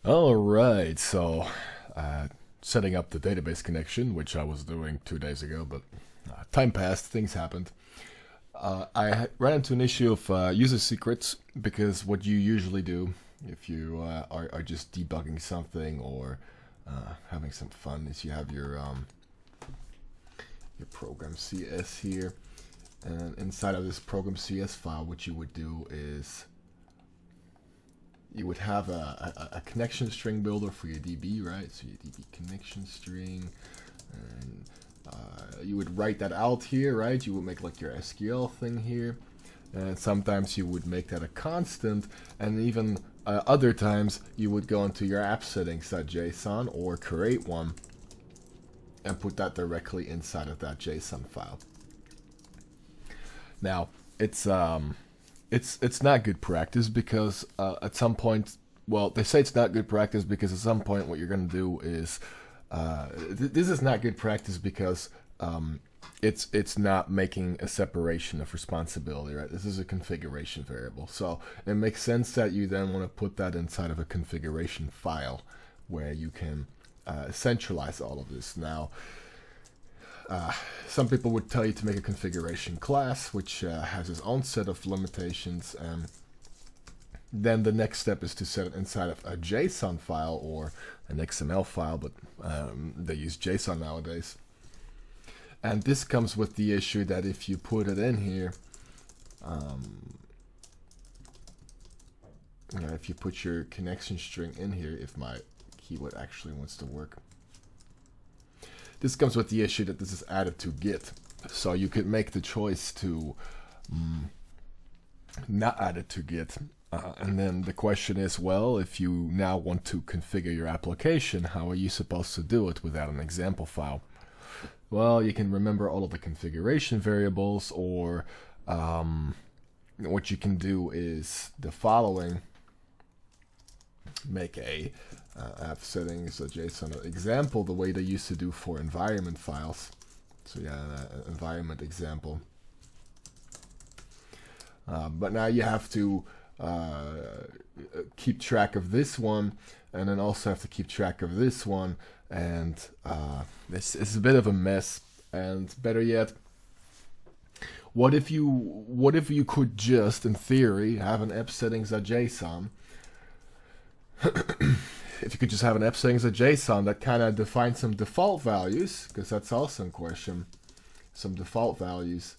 All right, so setting up the database connection, which I was doing 2 days ago, but time passed, things happened. Ran into an issue of user secrets because what you usually do if you are just debugging something or having some fun is you have your program CS here, and inside of this program CS file, what you would do is you would have a connection string builder for your DB, right? So your DB connection string, and you would write that out here, right? You would make like your SQL thing here, and sometimes you would make that a constant, and even other times you would go into your appsettings.json or create one and put that directly inside of that JSON file. Now, it's not good practice because at some point, well, they say it's not good practice because at some point what you're going to do is, this is not good practice because it's not making a separation of responsibility, right? This is a configuration variable. So it makes sense that you then want to put that inside of a configuration file where you can centralize all of this. Now, some people would tell you to make a configuration class, which has its own set of limitations, and then the next step is to set it inside of a JSON file or an XML file, but they use JSON nowadays. And this comes with the issue that if you put it in here, if you put your connection string in here, if my keyword actually wants to work, this comes with the issue that this is added to Git. So you could make the choice to not add it to Git. And then the question is, well, if you now want to configure your application, how are you supposed to do it without an example file? Well, you can remember all of the configuration variables, or what you can do is the following. Make a appsettings.json example the way they used to do for environment files. So yeah, an environment example. But now you have to keep track of this one, and then also have to keep track of this one, and this is a bit of a mess. And better yet, what if you could just, in theory, have an appsettings.json? If you could just have an appsettings.json that kind of defines some default values, because that's also in question, some default values,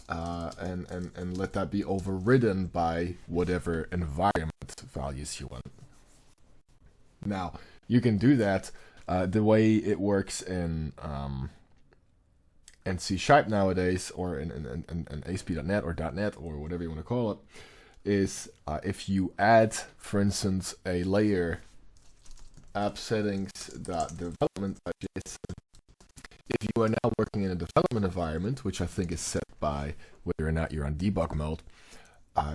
and let that be overridden by whatever environment values you want. Now, you can do that the way it works in C# nowadays, or in ASP.NET or .NET or whatever you want to call it, is if you add, for instance, a layer appsettings.development.json. If you are now working in a development environment, which I think is set by whether or not you're on debug mode,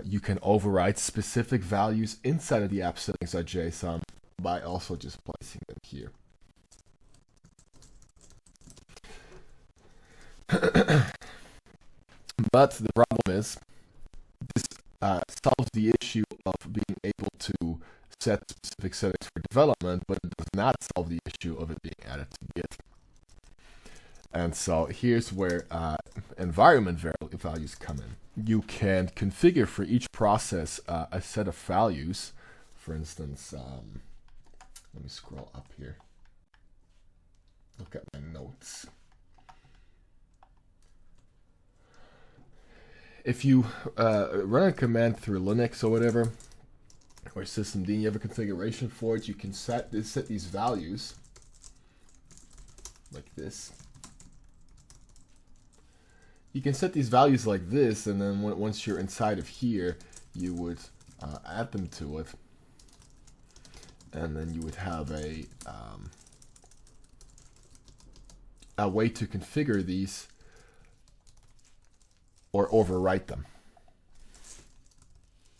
you can override specific values inside of the appsettings.json by also just placing them here. But the problem is, this solves the issue of being able to set specific settings for development, but it does not solve the issue of it being added to Git. And so here's where environment values come in. You can configure for each process a set of values. For instance, let me scroll up here. Look at my notes. If you run a command through Linux or whatever, or systemd, you have a configuration for it, you can set these values like this. You can set these values like this, and then once you're inside of here, you would add them to it, and then you would have a way to configure these or overwrite them.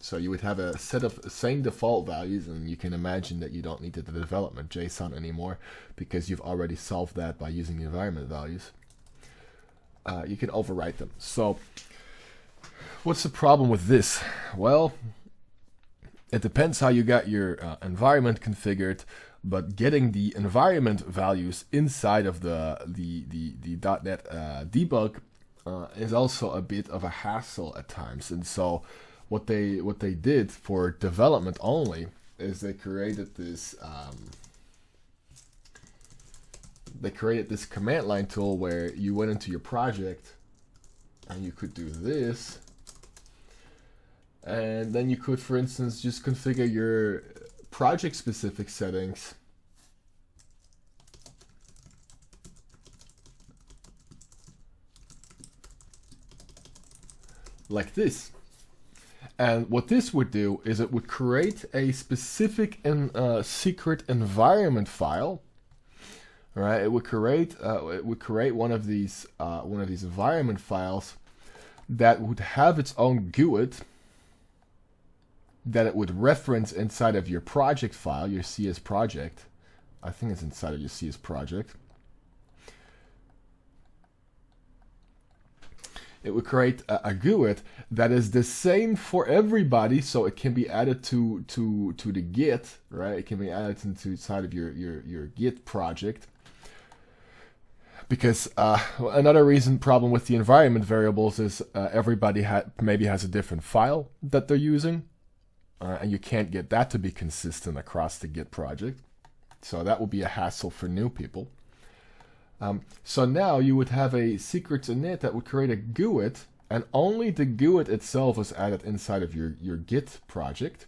So you would have a set of same default values, and you can imagine that you don't need the development JSON anymore because you've already solved that by using the environment values. You can overwrite them. So what's the problem with this? Well, It depends how you got your environment configured, but getting the environment values inside of the .NET debug is also a bit of a hassle at times. And so what they did for development only is they created this command line tool where you went into your project and you could do this. And then you could, for instance, just configure your project-specific settings like this. And what this would do is it would create a specific and secret environment file. Right? It would create one of these environment files that would have its own GUID that it would reference inside of your project file, your CS project. I think it's inside of your CS project. It would create a GUID that is the same for everybody, so it can be added to the Git, right? It can be added inside of your Git project. Because another problem with the environment variables is everybody maybe has a different file that they're using. And you can't get that to be consistent across the Git project. So that would be a hassle for new people. So now you would have a secrets init that would create a GUID, and only the GUID itself is added inside of your Git project,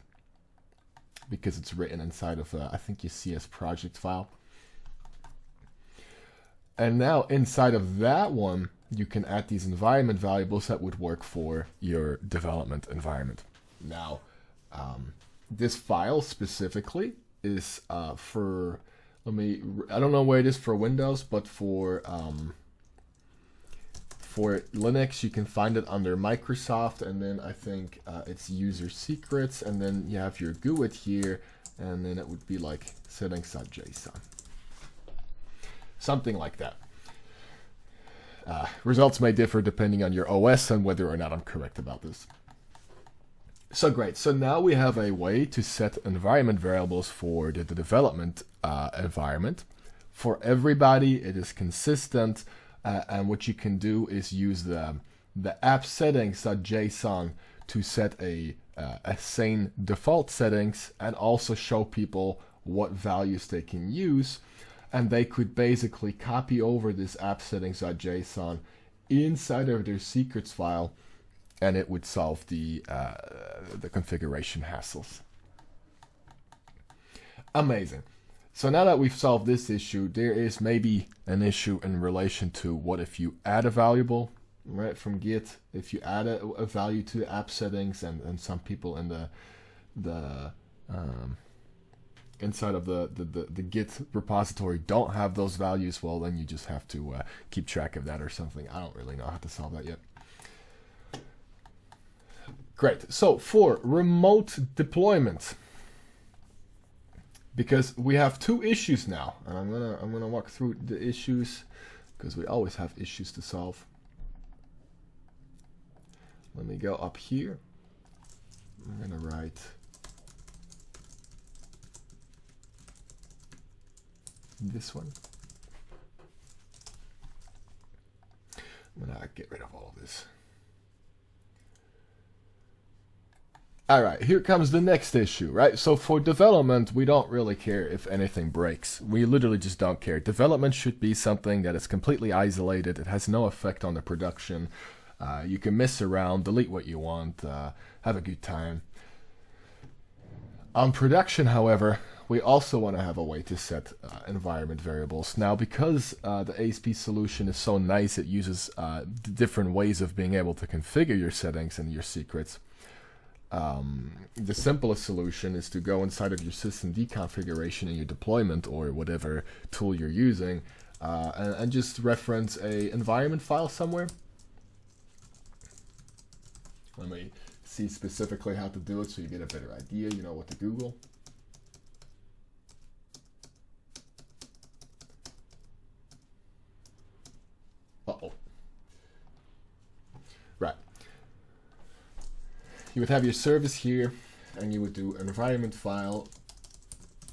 because it's written inside of, I think, your CS project file. And now inside of that one, you can add these environment variables that would work for your development environment. Now, this file specifically is for, I don't know where it is for Windows, but for Linux, you can find it under Microsoft, and then I think it's user secrets, and then you have your GUID here, and then it would be like settings.json. Something like that. Results may differ depending on your OS and whether or not I'm correct about this. So great. So now we have a way to set environment variables for the development environment. For everybody, it is consistent. And what you can do is use the appsettings.json to set a sane default settings and also show people what values they can use. And they could basically copy over this appsettings.json inside of their secrets file, and it would solve the configuration hassles. Amazing. So now that we've solved this issue, there is maybe an issue in relation to what if you add a variable, right, from Git. If you add a value to the app settings, and some people in the inside of the Git repository don't have those values, well, then you just have to keep track of that or something. I don't really know how to solve that yet. Great. So for remote deployment, because we have two issues now, and I'm gonna walk through the issues because we always have issues to solve. Let me go up here. I'm gonna write this one. I'm gonna get rid of all of this. All right, here comes the next issue, right? So for development, we don't really care if anything breaks. We literally just don't care. Development should be something that is completely isolated. It has no effect on the production. You can mess around, delete what you want, have a good time. On production, however, we also want to have a way to set environment variables. Now, because the ASP solution is so nice, it uses different ways of being able to configure your settings and your secrets. The simplest solution is to go inside of your systemd configuration in your deployment or whatever tool you're using, and just reference a environment file somewhere. Let me see specifically how to do it so you get a better idea. You know what to Google. Uh-oh. Right. You would have your service here, and you would do environment file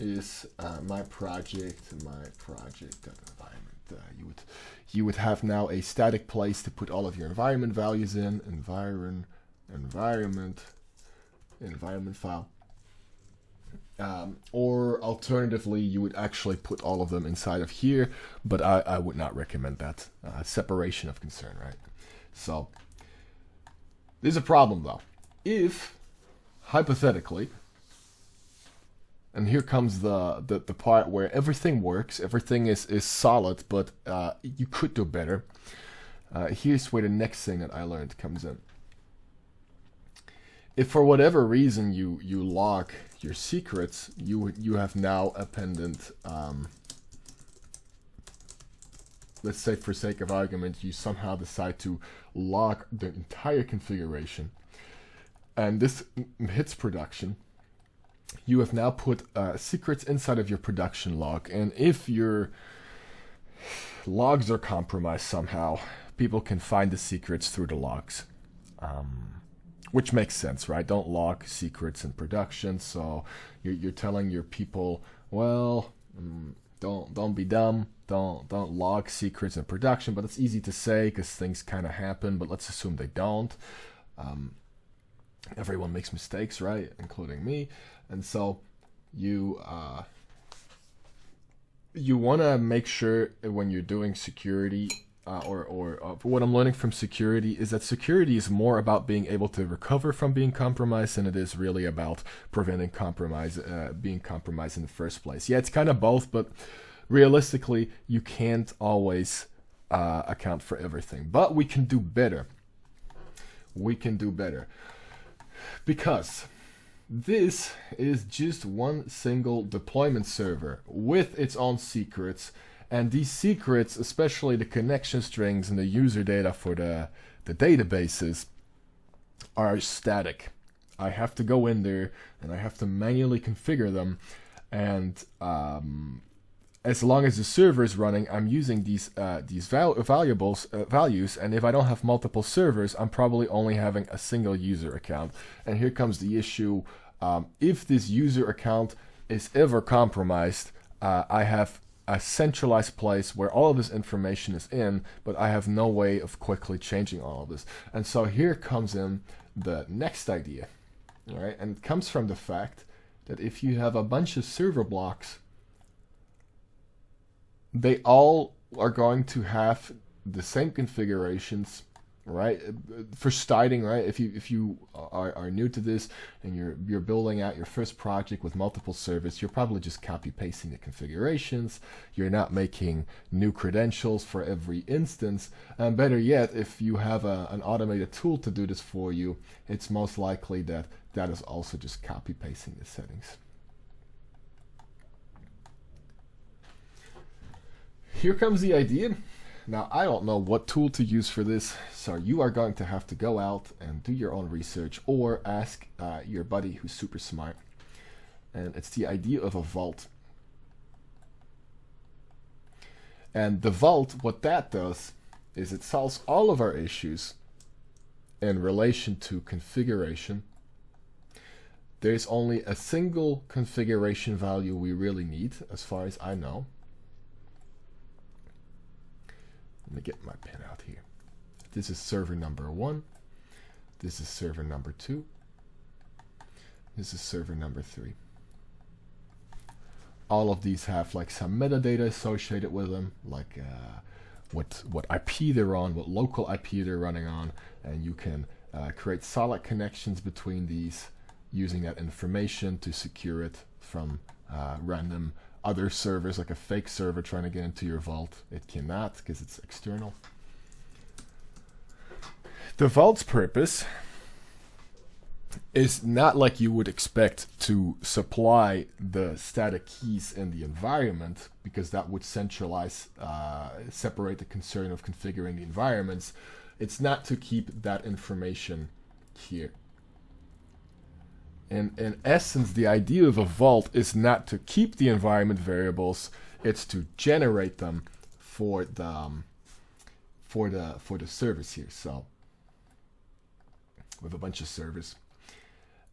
is my project environment. You would have now a static place to put all of your environment values in. Environment file. Or alternatively, you would actually put all of them inside of here, but I would not recommend that. Separation of concern, right? So there's a problem though. If hypothetically, and here comes the part where everything works, everything is solid, but you could do better. Here's where the next thing that I learned comes in. If for whatever reason you log your secrets, you have now appended, let's say for sake of argument, you somehow decide to log the entire configuration, and this hits production. You have now put secrets inside of your production log, and if your logs are compromised somehow, people can find the secrets through the logs. Which makes sense, right? Don't log secrets in production. So you're telling your people, well, don't be dumb. Don't log secrets in production. But it's easy to say because things kind of happen. But let's assume they don't. Everyone makes mistakes, right? Including me. And so you want to make sure when you're doing security. What I'm learning from security is that security is more about being able to recover from being compromised than it is really about preventing being compromised in the first place. Yeah, it's kind of both, but realistically, you can't always account for everything. But we can do better. We can do better. Because this is just one single deployment server with its own secrets. And these secrets, especially the connection strings and the user data for the databases, are static. I have to go in there and I have to manually configure them. And as long as the server is running, I'm using these values. And if I don't have multiple servers, I'm probably only having a single user account. And here comes the issue. If this user account is ever compromised, I have a centralized place where all of this information is in, but I have no way of quickly changing all of this. And so here comes in the next idea, all right? And it comes from the fact that if you have a bunch of server blocks, they all are going to have the same configurations, right? For starting, right? If you are new to this and you're building out your first project with multiple servers, you're probably just copy pasting the configurations. You're not making new credentials for every instance. And better yet, if you have an automated tool to do this for you, it's most likely that is also just copy pasting the settings. Here comes the idea. Now, I don't know what tool to use for this, so you are going to have to go out and do your own research or ask your buddy who's super smart. And it's the idea of a vault. And the vault, what that does is it solves all of our issues in relation to configuration. There's only a single configuration value we really need, as far as I know. Let me get my pen out here. This is server number 1. This is server number 2. This is server number 3. All of these have like some metadata associated with them, like what IP they're on, what local IP they're running on, and you can create solid connections between these using that information to secure it from random other servers, like a fake server trying to get into your vault. It cannot because it's external. The vault's purpose is not like you would expect to supply the static keys in the environment, because that would centralize, separate the concern of configuring the environments. It's not to keep that information here. In essence, the idea of a vault is not to keep the environment variables; it's to generate them for the service here. So, with a bunch of servers,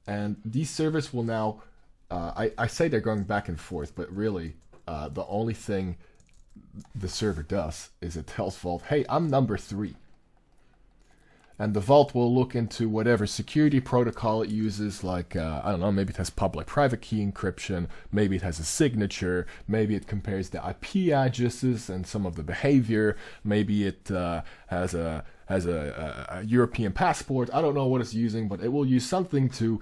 And these servers will now, I say they're going back and forth, but really the only thing the server does is it tells Vault, hey, I'm number 3. And the Vault will look into whatever security protocol it uses, like, I don't know, maybe it has public-private key encryption, maybe it has a signature, maybe it compares the IP addresses and some of the behavior, maybe it has a European passport. I don't know what it's using, but it will use something to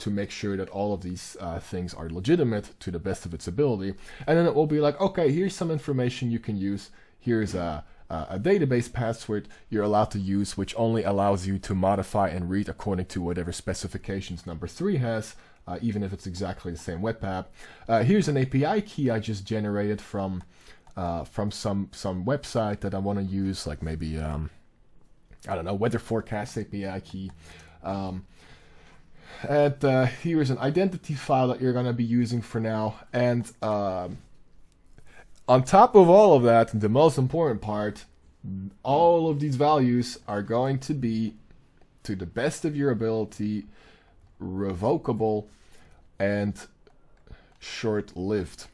make sure that all of these things are legitimate to the best of its ability. And then it will be like, okay, here's some information you can use. Here's a database password you're allowed to use, which only allows you to modify and read according to whatever specifications number 3 has, even if it's exactly the same web app. Here's an API key I just generated from some website that I want to use, like maybe I don't know, weather forecast API key. And here's an identity file that you're going to be using for now. And on top of all of that, the most important part, all of these values are going to be, to the best of your ability, revocable and short-lived.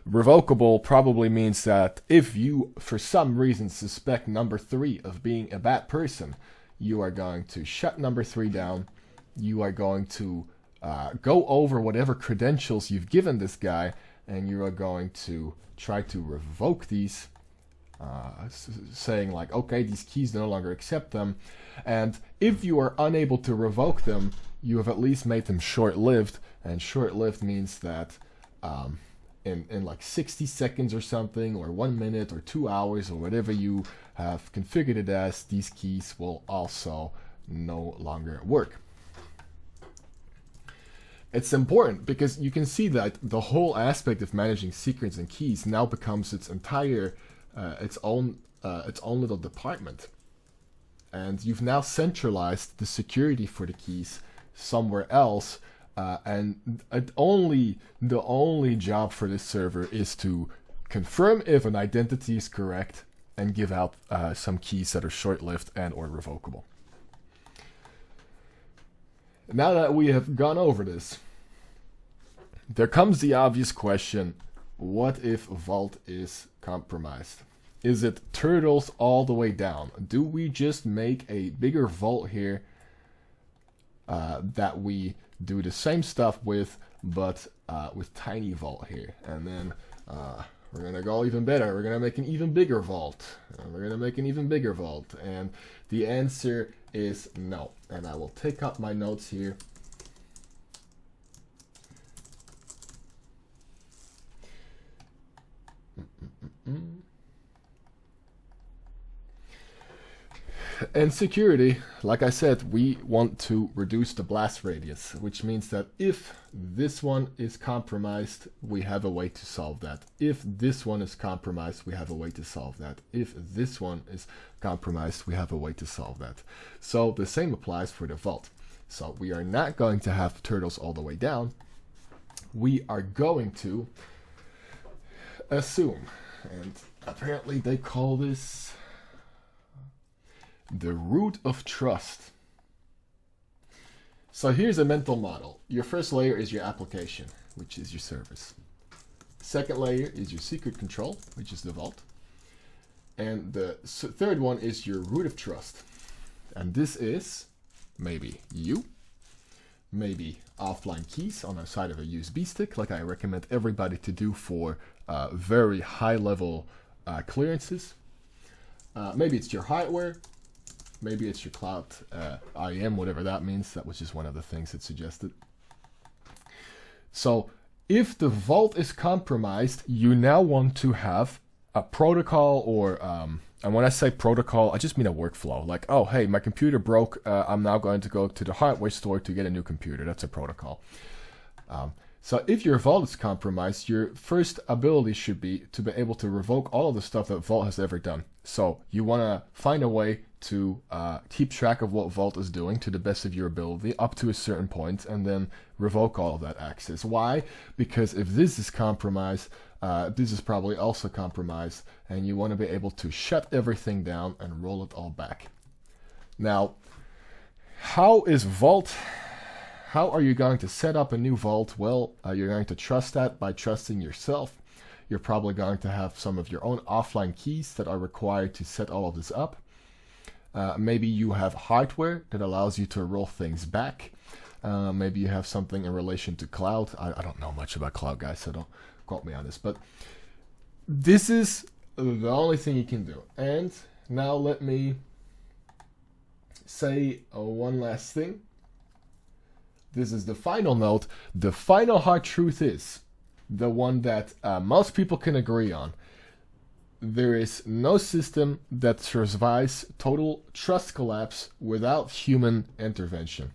Revocable probably means that if you, for some reason, suspect number 3 of being a bad person, you are going to shut number 3 down. You are going to go over whatever credentials you've given this guy, and you are going to try to revoke these, saying like, okay, these keys no longer accept them. And if you are unable to revoke them, you have at least made them short-lived. And short-lived means that in like 60 seconds or something, or 1 minute or 2 hours, or whatever you have configured it as, these keys will also no longer work. It's important because you can see that the whole aspect of managing secrets and keys now becomes its entire, its own little department. And you've now centralized the security for the keys somewhere else. And the only job for this server is to confirm if an identity is correct and give out some keys that are short-lived and or revocable. Now that we have gone over this, there comes the obvious question, what if Vault is compromised? Is it turtles all the way down? Do we just make a bigger Vault here that we do the same stuff with, but with tiny Vault here? And then we're going to go even better. We're going to make an even bigger Vault. And we're going to make an even bigger Vault. And the answer is no. And I will take up my notes here. And security, like I said, we want to reduce the blast radius, which means that if this one is compromised, we have a way to solve that. If this one is compromised, we have a way to solve that. If this one is compromised, we have a way to solve that. So the same applies for the Vault. So we are not going to have turtles all the way down. We are going to assume, and apparently they call this the root of trust. So here's a mental model. Your first layer is your application, which is your service. Second layer is your secret control, which is the Vault. And the third one is your root of trust. And this is maybe you, maybe offline keys on the side of a USB stick, like I recommend everybody to do for very high level clearances. Maybe it's your hardware. Maybe it's your cloud IAM, whatever that means. That was just one of the things it suggested. So if the Vault is compromised, you now want to have a protocol or, and when I say protocol, I just mean a workflow. Like, oh, hey, my computer broke. I'm now going to go to the hardware store to get a new computer. That's a protocol. So if your Vault is compromised, your first ability should be to be able to revoke all of the stuff that Vault has ever done. So you want to find a way to keep track of what Vault is doing to the best of your ability up to a certain point, and then revoke all of that access. Why? Because if this is compromised, this is probably also compromised, and you want to be able to shut everything down and roll it all back. Now, how is Vault How are you going to set up a new vault? Well, you're going to trust that by trusting yourself. You're probably going to have some of your own offline keys that are required to set all of this up. Maybe you have hardware that allows you to roll things back. Maybe you have something in relation to cloud. I don't know much about cloud, guys, so don't quote me on this. But this is the only thing you can do. And now let me say one last thing. This is the final note. The final hard truth is the one that most people can agree on. There is no system that survives total trust collapse without human intervention.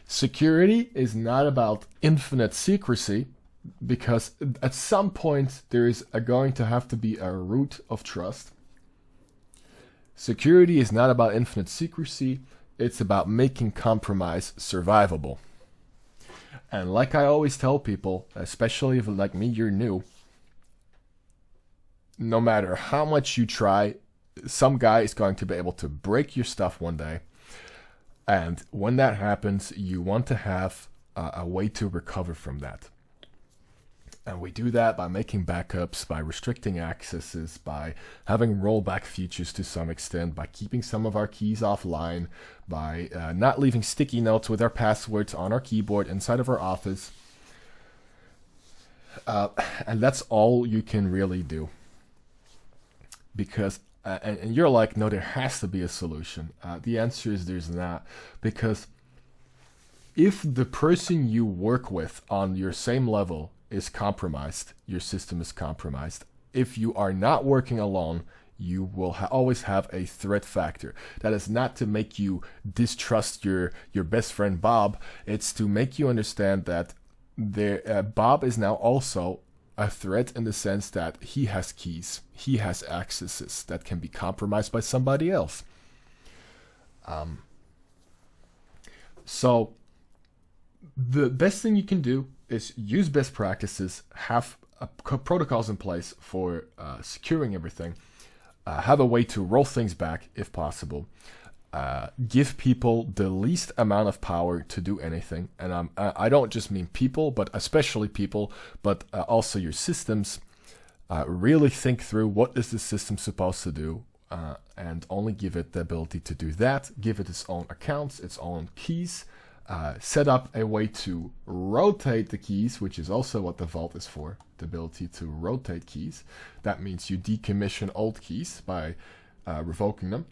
Security is not about infinite secrecy, because at some point there is going to have to be a root of trust. Security is not about infinite secrecy, it's about making compromise survivable. And like I always tell people, especially if like me, you're new, no matter how much you try, some guy is going to be able to break your stuff one day. And when that happens, you want to have a way to recover from that. And we do that by making backups, by restricting accesses, by having rollback features to some extent, by keeping some of our keys offline, by not leaving sticky notes with our passwords on our keyboard inside of our office. And that's all you can really do. Because, and you're like, no, there has to be a solution. The answer is there's not. Because if the person you work with on your same level is compromised, your system is compromised. If you are not working alone, you will always have a threat factor. That is not to make you distrust your best friend Bob. It's to make you understand that Bob is now also a threat in the sense that he has keys, he has accesses that can be compromised by somebody else. So the best thing you can do is use best practices, have protocols in place for securing everything, have a way to roll things back if possible, give people the least amount of power to do anything. And I don't just mean people, but especially people, but also your systems. Really think through what is the system supposed to do, and only give it the ability to do that. Give it its own accounts, its own keys. Set up a way to rotate the keys, which is also what the vault is for, the ability to rotate keys. That means you decommission old keys by revoking them.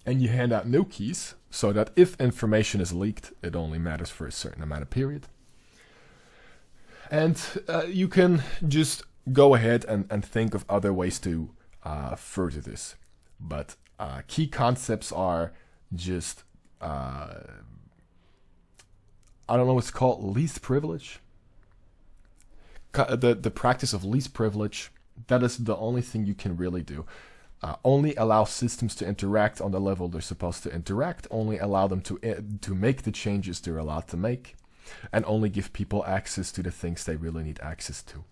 And you hand out new keys so that if information is leaked, it only matters for a certain amount of period. And you can just go ahead and think of other ways to further this. But key concepts are just, I don't know what's called, least privilege. The practice of least privilege, that is the only thing you can really do. Only allow systems to interact on the level they're supposed to interact. Only allow them to make the changes they're allowed to make. And only give people access to the things they really need access to.